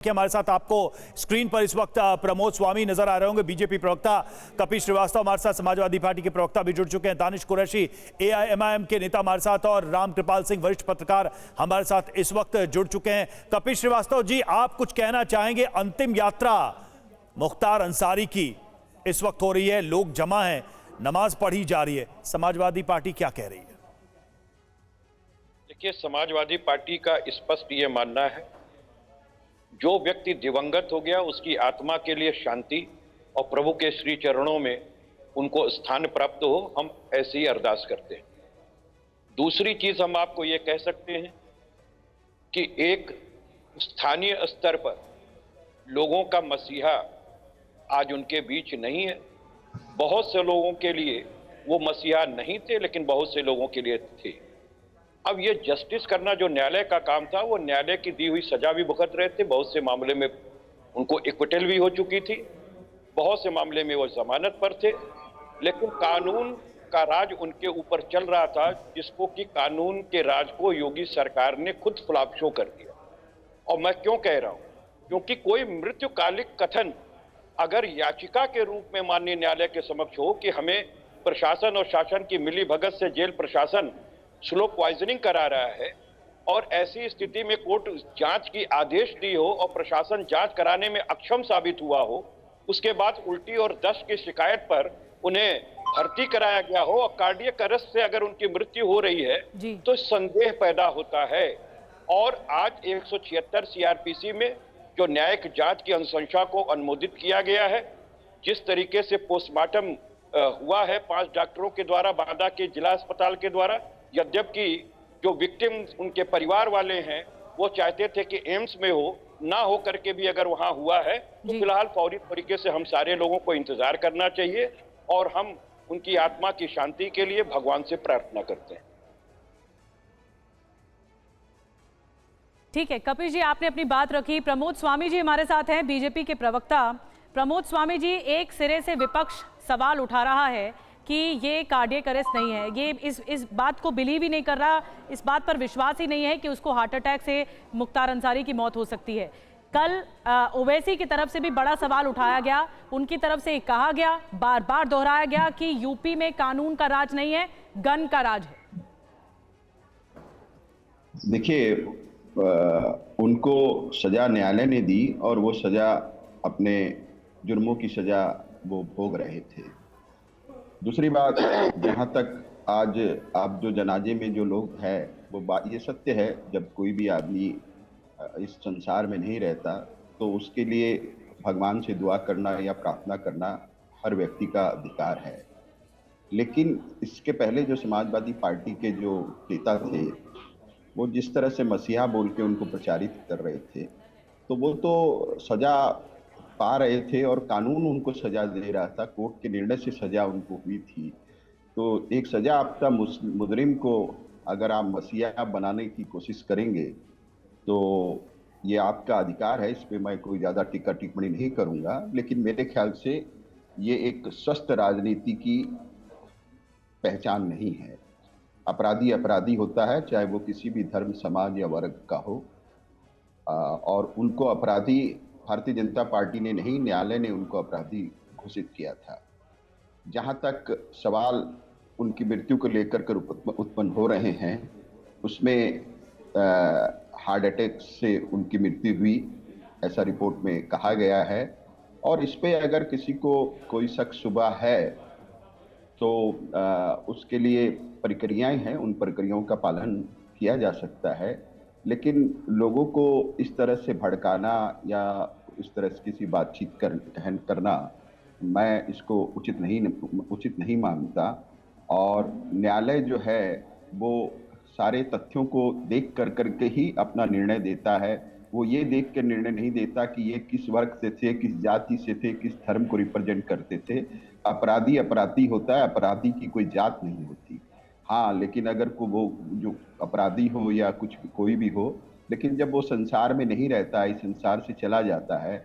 कि हमारे साथ आपको स्क्रीन पर इस वक्त प्रमोद स्वामी नजर आ रहे होंगे, बीजेपी प्रवक्ता कपिल श्रीवास्तव हमारे साथ, समाजवादी पार्टी के प्रवक्ता भी जुड़ चुके हैं, दानिश कुरैशी एआईएमआईएम के नेता हमारे साथ और रामकृपाल सिंह वरिष्ठ पत्रकार हमारे साथ इस वक्त जुड़ चुके हैं। कपिल श्रीवास्तव जी, आप कुछ कहना चाहेंगे? अंतिम यात्रा मुख्तार अंसारी की इस वक्त हो रही है, लोग जमा हैं, नमाज पढ़ी जा रही है, समाजवादी पार्टी क्या कह रही है? देखिए, समाजवादी पार्टी का स्पष्ट ये मानना है, जो व्यक्ति दिवंगत हो गया उसकी आत्मा के लिए शांति और प्रभु के श्री चरणों में उनको स्थान प्राप्त हो, हम ऐसी ही अरदास करते हैं। दूसरी चीज हम आपको ये कह सकते हैं कि एक स्थानीय स्तर पर लोगों का मसीहा आज उनके बीच नहीं है। बहुत से लोगों के लिए वो मसीहा नहीं थे, लेकिन बहुत से लोगों के लिए थे। अब ये जस्टिस करना जो न्यायालय का काम था, वो न्यायालय की दी हुई सजा भी भुगत रहे थे। बहुत से मामले में उनको एक्विटल भी हो चुकी थी, बहुत से मामले में वो जमानत पर थे, लेकिन कानून का राज उनके ऊपर चल रहा था, जिसको कि कानून के राज को योगी सरकार ने खुद फ्लॉप शो कर दिया। और मैं क्यों कह रहा हूं? क्योंकि कोई मृत्युकालिक कथन अगर याचिका के रूप में माननीय न्यायालय के समक्ष हो कि हमें प्रशासन और शासन की मिलीभगत से जेल प्रशासन स्लो पॉइजनिंग करा रहा है, और ऐसी स्थिति में कोर्ट जांच की आदेश दी हो और प्रशासन जांच कराने में अक्षम साबित हुआ हो, उसके बाद उल्टी और दस्त की शिकायत पर उन्हें भर्ती कराया गया हो और कार्डियक अरेस्ट से अगर उनकी मृत्यु हो रही है तो संदेह पैदा होता है। और आज 176 सीआरपीसी में जो न्यायिक जांच की अनुशंसा को अनुमोदित किया गया है, जिस तरीके से पोस्टमार्टम हुआ है 5 डॉक्टरों के द्वारा बांदा के जिला अस्पताल के द्वारा, यद्यपि जो विक्टिम उनके परिवार वाले हैं वो चाहते थे कि एम्स में हो, ना हो करके भी अगर वहां हुआ है तो फिलहाल फौरी तरीके से हम सारे लोगों को इंतजार करना चाहिए और हम उनकी आत्मा की शांति के लिए भगवान से प्रार्थना करते हैं। ठीक है कपिल जी, आपने अपनी बात रखी। प्रमोद स्वामी जी हमारे साथ हैं, बीजेपी के प्रवक्ता। प्रमोद स्वामी जी, एक सिरे से विपक्ष सवाल उठा रहा है कि ये कार्डियक अरेस्ट नहीं है, ये इस बात को बिलीव ही नहीं कर रहा, इस बात पर विश्वास ही नहीं है कि उसको हार्ट अटैक से मुख्तार अंसारी की मौत हो सकती है। कल ओवैसी की तरफ से भी बड़ा सवाल उठाया गया, उनकी तरफ से कहा गया, बार बार दोहराया गया कि यूपी में कानून का राज नहीं है, गन का राज है। देखिए, उनको सजा न्यायालय ने दी और वो सजा अपने जुर्मों की सजा वो भोग रहे थे। दूसरी बात, जहाँ तक आज आप जो जनाजे में जो लोग हैं, वो बात ये सत्य है, जब कोई भी आदमी इस संसार में नहीं रहता तो उसके लिए भगवान से दुआ करना या प्रार्थना करना हर व्यक्ति का अधिकार है। लेकिन इसके पहले जो समाजवादी पार्टी के जो नेता थे, वो जिस तरह से मसीहा बोल के उनको प्रचारित कर रहे थे, तो वो तो सजा पा रहे थे और कानून उनको सजा दे रहा था, कोर्ट के निर्णय से सजा उनको हुई थी। तो एक सजा याफ्ता मुजरिम को अगर आप मसीहा बनाने की कोशिश करेंगे तो ये आपका अधिकार है, इस पे मैं कोई ज़्यादा टीका टिप्पणी नहीं करूँगा। लेकिन मेरे ख्याल से ये एक स्वस्थ राजनीति की पहचान नहीं है। अपराधी अपराधी होता है, चाहे वो किसी भी धर्म, समाज या वर्ग का हो, और उनको अपराधी भारतीय जनता पार्टी ने नहीं, न्यायालय ने उनको अपराधी घोषित किया था। जहां तक सवाल उनकी मृत्यु को लेकर कर उत्पन्न हो रहे हैं, उसमें हार्ट अटैक से उनकी मृत्यु हुई, ऐसा रिपोर्ट में कहा गया है। और इस पे अगर किसी को कोई शक शुबा है तो उसके लिए प्रक्रियाएं हैं, उन प्रक्रियाओं का पालन किया जा सकता है। लेकिन लोगों को इस तरह से भड़काना या इस तरह से किसी बातचीत करना, मैं इसको उचित नहीं मानता। और न्यायालय जो है वो सारे तथ्यों को देख करके ही अपना निर्णय देता है। वो ये देख कर निर्णय नहीं देता कि ये किस वर्ग से थे, किस जाति से थे, किस धर्म को रिप्रेजेंट करते थे। अपराधी अपराधी होता है, अपराधी की कोई जात नहीं होती। हाँ, लेकिन अगर वो जो अपराधी हो या कोई भी हो, लेकिन जब वो संसार में नहीं रहता है, इस संसार से चला जाता है,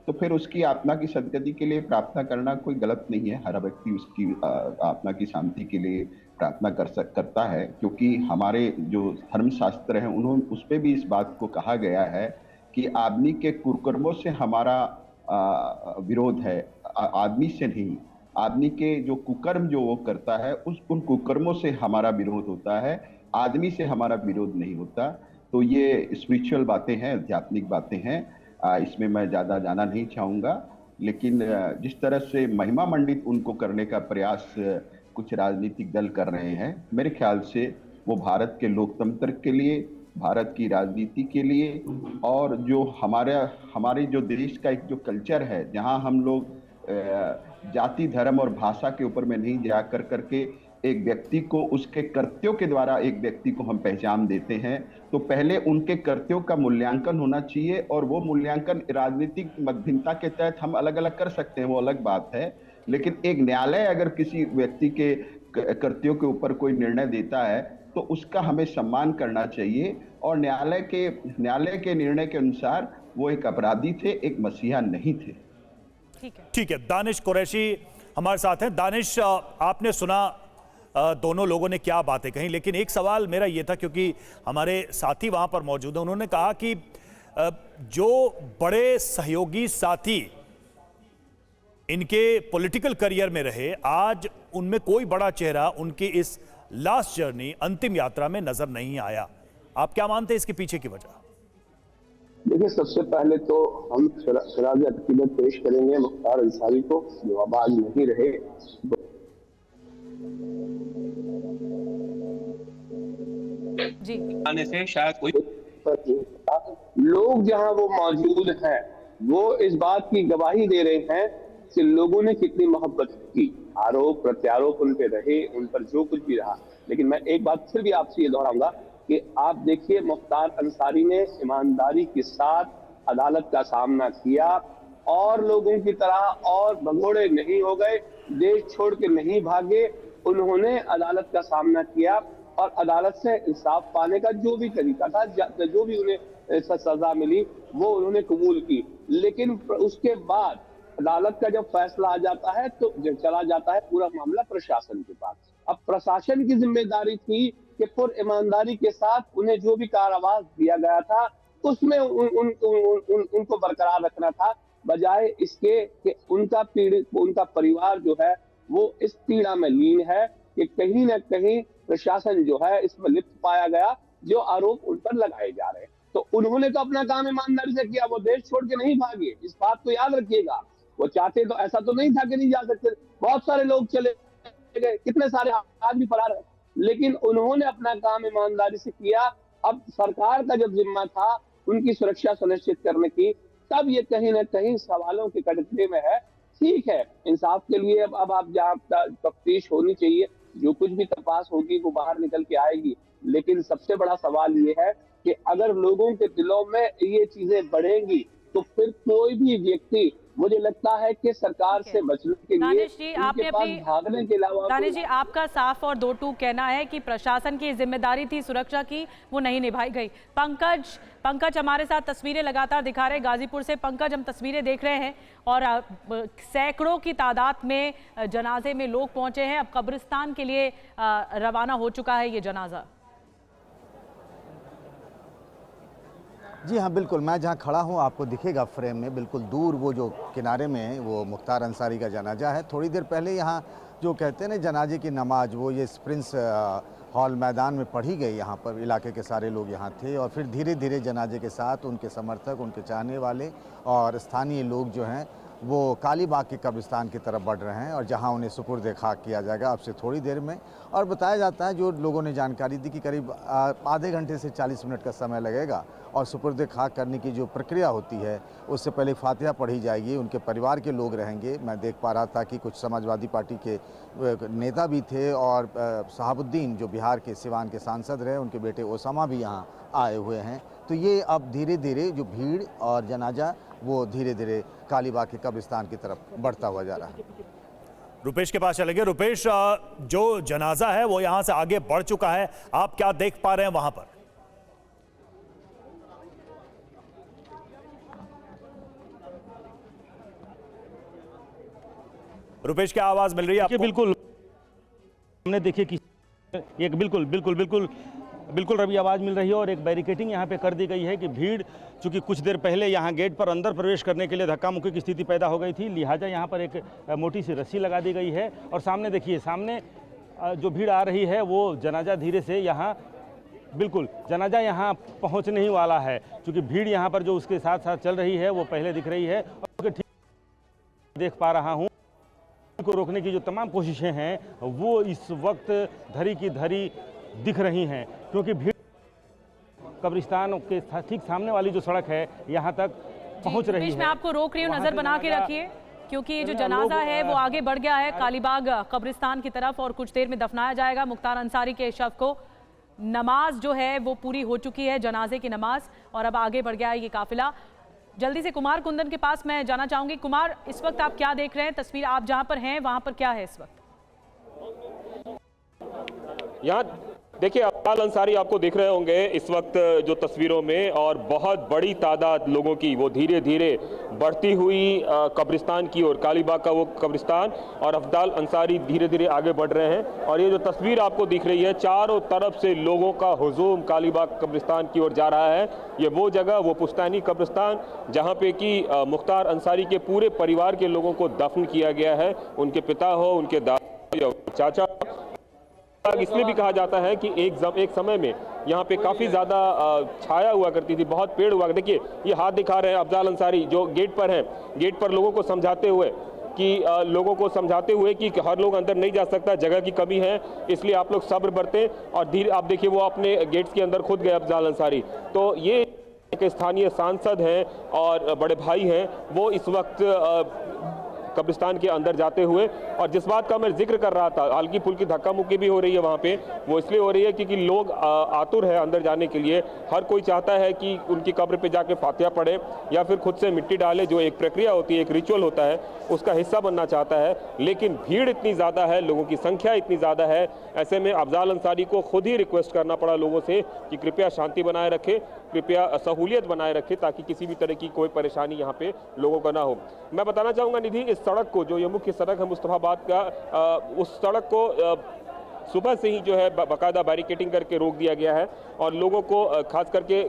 तो फिर उसकी आत्मा की सदगति के लिए प्रार्थना करना कोई गलत नहीं है। हर व्यक्ति उसकी आत्मा की शांति के लिए प्रार्थना करता है, क्योंकि हमारे जो धर्मशास्त्र हैं उन्होंने उस पर भी इस बात को कहा गया है कि कि आदमी के कुकर्मों से हमारा विरोध है, आदमी से नहीं। आदमी के जो कुकर्म जो वो करता है उन कुकर्मों से हमारा विरोध होता है, आदमी से हमारा विरोध नहीं होता। तो ये स्पिरिचुअल बातें हैं, आध्यात्मिक बातें हैं, इसमें मैं ज़्यादा जाना नहीं चाहूँगा। लेकिन जिस तरह से महिमा मंडित उनको करने का प्रयास कुछ राजनीतिक दल कर रहे हैं, मेरे ख्याल से वो भारत के लोकतंत्र के लिए, भारत की राजनीति के लिए, और जो हमारे जो देश का एक जो कल्चर है, जहां हम लोग जाति, धर्म और भाषा के ऊपर में नहीं जाकर करके एक व्यक्ति को उसके कृत्यों के द्वारा एक व्यक्ति को हम पहचान देते हैं, तो पहले उनके कृत्यों का मूल्यांकन होना चाहिए। और वो मूल्यांकन राजनीतिक मतभिन्नता के तहत हम अलग अलग कर सकते हैं, वो अलग बात है। लेकिन एक न्यायालय अगर किसी व्यक्ति के कृत्यों के ऊपर कोई निर्णय देता है तो उसका हमें सम्मान करना चाहिए। और न्यायालय के निर्णय के अनुसार वो एक अपराधी थे, एक मसीहा नहीं थे। ठीक है, दानिश कुरैशी हमारे साथ हैं। दानिश, आपने सुना दोनों लोगों ने क्या बातें कही, लेकिन एक सवाल मेरा ये था, क्योंकि हमारे साथी वहां पर मौजूद हैं, उन्होंने कहा कि जो बड़े सहयोगी साथी इनके पॉलिटिकल करियर में रहे, आज उनमें कोई बड़ा चेहरा उनकी इस लास्ट जर्नी, अंतिम यात्रा में नजर नहीं आया। आप क्या मानते हैं इसके पीछे की वजह? देखिए, सबसे पहले तो हम खराज अकीदत पेश करेंगे मुख्तार अंसारी को, जो आवाज नहीं रहे। जी, आने से शायद कोई लोग जहां वो मौजूद हैं, वो इस बात की गवाही दे रहे हैं कि लोगों ने कितनी मोहब्बत की। आरोप प्रत्यारोप उन पे रहे, उन पर जो कुछ भी रहा, लेकिन मैं एक बात फिर भी आपसे ये दोहराऊंगा कि आप देखिए, मुख्तार अंसारी ने ईमानदारी के साथ अदालत का सामना किया और लोगों की तरह और भगोड़े नहीं हो गए, देश छोड़ के नहीं भागे। उन्होंने अदालत का सामना किया और अदालत से इंसाफ पाने का जो भी तरीका था, जो भी उन्हें सजा मिली, वो उन्होंने कबूल की। लेकिन उसके बाद अदालत का जब फैसला आ जाता है तो चला जाता है पूरा मामला प्रशासन के पास। अब प्रशासन की जिम्मेदारी थी कि पुर ईमानदारी के साथ उन्हें जो भी कारावास दिया गया था उसमें उनको बरकरार रखना था, बजाय इसके कि उनका परिवार जो है वो इस पीड़ा में लीन है कि कहीं ना कहीं प्रशासन जो है इसमें लिप्त पाया गया, जो आरोप उन पर लगाए जा रहे हैं। तो उन्होंने तो अपना काम ईमानदारी से किया, वो देश छोड़ के नहीं भागे, इस बात को याद रखिएगा। वो चाहते तो ऐसा तो नहीं था कि नहीं जा सकते, बहुत सारे लोग चले गए, कितने सारे आदमी फरार है, लेकिन उन्होंने अपना काम ईमानदारी से किया। अब सरकार का जब जिम्मा था उनकी सुरक्षा सुनिश्चित करने की, तब ये कहीं ना कहीं सवालों के कटघरे में है। ठीक है, इंसाफ के लिए अब आप जहाँ तफ्तीश होनी चाहिए, जो कुछ भी तपास होगी वो बाहर निकल के आएगी, लेकिन सबसे बड़ा सवाल ये है कि अगर लोगों के दिलों में ये चीजें बढ़ेंगी तो फिर कोई भी व्यक्ति, मुझे लगता है कि सरकार से बचने के लिए दानिश जी, आपने अपनी भागने के अलावा, दानिश जी, आपका साफ और दो टूक कहना है कि प्रशासन की जिम्मेदारी थी सुरक्षा की, वो नहीं निभाई गई। पंकज हमारे साथ तस्वीरें लगातार दिखा रहे हैं गाजीपुर से। पंकज, हम तस्वीरें देख रहे हैं और सैकड़ों की तादाद में जनाजे में लोग पहुंचे हैं। अब कब्रिस्तान के लिए रवाना हो चुका है ये जनाजा। जी हाँ, बिल्कुल, मैं जहाँ खड़ा हूँ आपको दिखेगा फ्रेम में, बिल्कुल दूर वो जो किनारे में वो मुख्तार अंसारी का जनाजा है। थोड़ी देर पहले यहाँ जो कहते हैं ना जनाजे की नमाज, वो ये प्रिंस हॉल मैदान में पढ़ी गई। यहाँ पर इलाके के सारे लोग यहाँ थे और फिर धीरे धीरे जनाजे के साथ उनके समर्थक, उनके चाहने वाले और स्थानीय लोग जो हैं वो कालीबाग के कब्रिस्तान की तरफ बढ़ रहे हैं और जहां उन्हें सुपुर्द खाक किया जाएगा अब से थोड़ी देर में। और बताया जाता है, जो लोगों ने जानकारी दी, कि करीब आधे घंटे से 40 मिनट का समय लगेगा और सुपुर्द खाक करने की जो प्रक्रिया होती है उससे पहले फातिहा पढ़ी जाएगी। उनके परिवार के लोग रहेंगे। मैं देख पा रहा था कि कुछ समाजवादी पार्टी के नेता भी थे और शहाबुद्दीन जो बिहार के सिवान के सांसद रहे, उनके बेटे ओसामा भी यहाँ आए हुए हैं। तो ये अब धीरे धीरे जो भीड़ और जनाजा वो धीरे धीरे कालीबाग के कब्रिस्तान की तरफ बढ़ता हुआ जा रहा है। रुपेश के पास चलेंगे। रुपेश, जो जनाजा है वो यहां से आगे बढ़ चुका है, आप क्या देख पा रहे हैं वहां पर? रुपेश, क्या आवाज मिल रही है आपको? बिल्कुल, हमने देखे कि एक बिल्कुल बिल्कुल रवि, आवाज़ मिल रही है और एक बैरिकेटिंग यहाँ पे कर दी गई है कि भीड़, चूँकि कुछ देर पहले यहाँ गेट पर अंदर प्रवेश करने के लिए धक्का मुक्की की स्थिति पैदा हो गई थी, लिहाजा यहाँ पर एक मोटी सी रस्सी लगा दी गई है। और सामने देखिए, सामने जो भीड़ आ रही है वो जनाजा धीरे से यहाँ, बिल्कुल जनाजा यहाँ पहुँचने ही वाला है, क्योंकि भीड़ यहाँ पर जो उसके साथ साथ चल रही है वो पहले दिख रही है। और ठीक देख पा रहा हूँ को रोकने की जो तमाम कोशिशें हैं वो इस वक्त धरी की धरी दिख रही हैं, क्योंकि भीड़ कब्रिस्तान के ठीक सामने वाली जो सड़क है यहाँ तक पहुँच रही है। मैं आपको रोक रही हूँ, नजर बना के रखिए, क्योंकि ये जो जनाजा है वो आगे बढ़ गया है कालीबाग कब्रिस्तान की तरफ और कुछ देर में दफनाया जाएगा मुख्तार अंसारी के शव को। नमाज जो है वो पूरी हो चुकी है, जनाजे की नमाज, और अब आगे बढ़ गया है ये काफिला। जल्दी से कुमार कुंदन के पास मैं जाना चाहूंगी। कुमार, इस वक्त आप क्या देख रहे हैं? तस्वीर आप जहां पर हैं वहां पर क्या है इस वक्त? यहाँ देखिए, अब्दाल अंसारी आपको दिख रहे होंगे इस वक्त जो तस्वीरों में, और बहुत बड़ी तादाद लोगों की वो धीरे धीरे बढ़ती हुई कब्रिस्तान की ओर, कालीबाग का वो कब्रिस्तान, और अब्दाल अंसारी धीरे धीरे आगे बढ़ रहे हैं। और ये जो तस्वीर आपको दिख रही है, चारों तरफ से लोगों का हुजूम कालीबाग कब्रिस्तान की ओर जा रहा है। ये वो जगह, वो पुश्तैनी कब्रिस्तान जहाँ पे कि मुख्तार अंसारी के पूरे परिवार के लोगों को दफन किया गया है, उनके पिता हो, उनके दादा या चाचा। इसलिए भी कहा जाता है कि एक समय में यहाँ पे काफ़ी ज़्यादा छाया हुआ करती थी, बहुत पेड़ हुआ। देखिए, ये हाथ दिखा रहे हैं अब्दाल अंसारी जो गेट पर हैं, गेट पर लोगों को समझाते हुए कि हर लोग अंदर नहीं जा सकता, जगह की कमी है, इसलिए आप लोग सब्र बरतें। और धीरे आप देखिए, वो अपने गेट्स के अंदर खुद गए अब्दाल अंसारी। तो ये एक स्थानीय सांसद हैं और बड़े भाई हैं, वो इस वक्त कब्रिस्तान के अंदर जाते हुए, और जिस बात का मैं जिक्र कर रहा था, हल्की फुल्की धक्का मुक्की भी हो रही है वहाँ पे, वो इसलिए हो रही है क्योंकि लोग आतुर है अंदर जाने के लिए। हर कोई चाहता है कि उनकी कब्र पे जाके फातिहा पढ़े या फिर खुद से मिट्टी डाले, जो एक प्रक्रिया होती है, एक रिचुअल होता है, उसका हिस्सा बनना चाहता है। लेकिन भीड़ इतनी ज़्यादा है, लोगों की संख्या इतनी ज़्यादा है, ऐसे में अब्दाल अंसारी को खुद ही रिक्वेस्ट करना पड़ा लोगों से कि कृपया शांति बनाए रखें, कृपया सहूलियत बनाए रखें, ताकि किसी भी तरह की कोई परेशानी यहाँ पे लोगों का ना हो। मैं बताना चाहूँगा निधि, इस सड़क को, जो ये मुख्य सड़क है मुस्तफाबाद का, उस सड़क को सुबह से ही जो है बाकायदा बैरिकेटिंग करके रोक दिया गया है, और लोगों को खास करके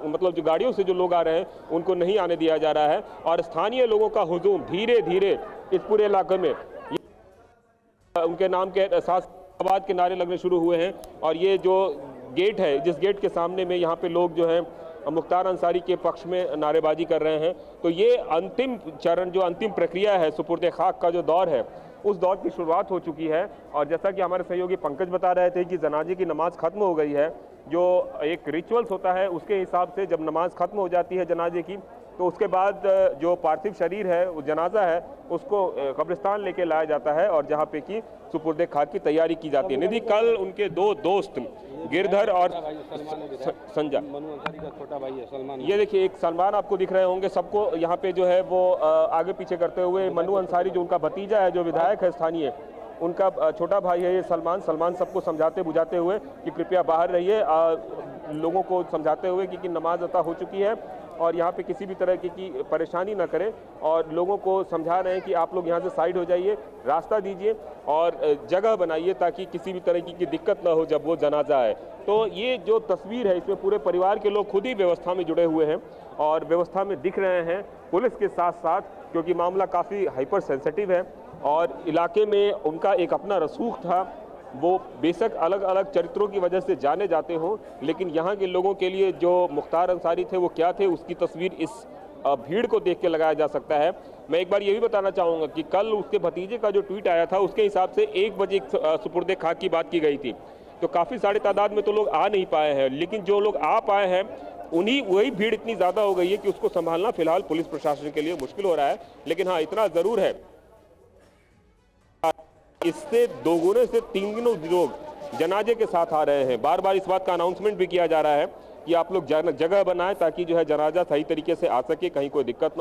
मतलब जो गाड़ियों से जो लोग आ रहे हैं उनको नहीं आने दिया जा रहा है। और स्थानीय लोगों का हुजूम धीरे धीरे इस पूरे इलाके में उनके नाम के साथ आबाद के नारे लगने शुरू हुए हैं। और ये जो गेट है, जिस गेट के सामने में यहाँ पे लोग जो है मुख्तार अंसारी के पक्ष में नारेबाजी कर रहे हैं। तो ये अंतिम चरण, जो अंतिम प्रक्रिया है, सुपुर्द खाक का जो दौर है, उस दौर की शुरुआत हो चुकी है। और जैसा कि हमारे सहयोगी पंकज बता रहे थे कि जनाजे की नमाज खत्म हो गई है। जो एक रिचुअल्स होता है उसके हिसाब से जब नमाज खत्म हो जाती है जनाजे की, तो उसके बाद जो पार्थिव शरीर है, वो जनाजा है, उसको कब्रिस्तान लेके लाया जाता है और जहाँ पे कि सुपुर्द खाक की तैयारी की जाती है। निधि, कल उनके दो दोस्त गिरधर और संजय, छोटा भाई है सलमान, ये देखिए एक सलमान आपको दिख रहे होंगे, सबको यहाँ पे जो है वो आगे पीछे करते हुए, मनु अंसारी जो उनका भतीजा है, जो विधायक है स्थानीय, उनका छोटा भाई है ये सलमान सबको समझाते बुझाते हुए कि कृपया बाहर रहिए, लोगों को समझाते हुए कि नमाज अता हो चुकी है और यहाँ पे किसी भी तरह की परेशानी ना करें, और लोगों को समझा रहे हैं कि आप लोग यहाँ से साइड हो जाइए, रास्ता दीजिए और जगह बनाइए ताकि किसी भी तरह की दिक्कत ना हो जब वो जनाजा है। तो ये जो तस्वीर है, इसमें पूरे परिवार के लोग खुद ही व्यवस्था में जुड़े हुए हैं और व्यवस्था में दिख रहे हैं पुलिस के साथ साथ, क्योंकि मामला काफ़ी हाइपर सेंसिटिव है और इलाके में उनका एक अपना रसूख था। वो बेशक अलग अलग चरित्रों की वजह से जाने जाते हों, लेकिन यहाँ के लोगों के लिए जो मुख्तार अंसारी थे वो क्या थे, उसकी तस्वीर इस भीड़ को देख के लगाया जा सकता है। मैं एक बार ये भी बताना चाहूँगा कि कल उसके भतीजे का जो ट्वीट आया था, उसके हिसाब से 1 बजे सुपुर्द खाक की बात की गई थी। तो काफ़ी सारे तादाद में तो लोग आ नहीं पाए हैं, लेकिन जो लोग आ पाए हैं वही भीड़ इतनी ज़्यादा हो गई है कि उसको संभालना फिलहाल पुलिस प्रशासन के लिए मुश्किल हो रहा है। लेकिन हाँ, इतना ज़रूर है, इससे 2 गुने से 3 गुना लोग जनाजे के साथ आ रहे हैं। बार बार इस बात का अनाउंसमेंट भी किया जा रहा है कि आप लोग जगह बनाएं ताकि जो है जनाजा सही तरीके से आ सके, कहीं कोई दिक्कत ना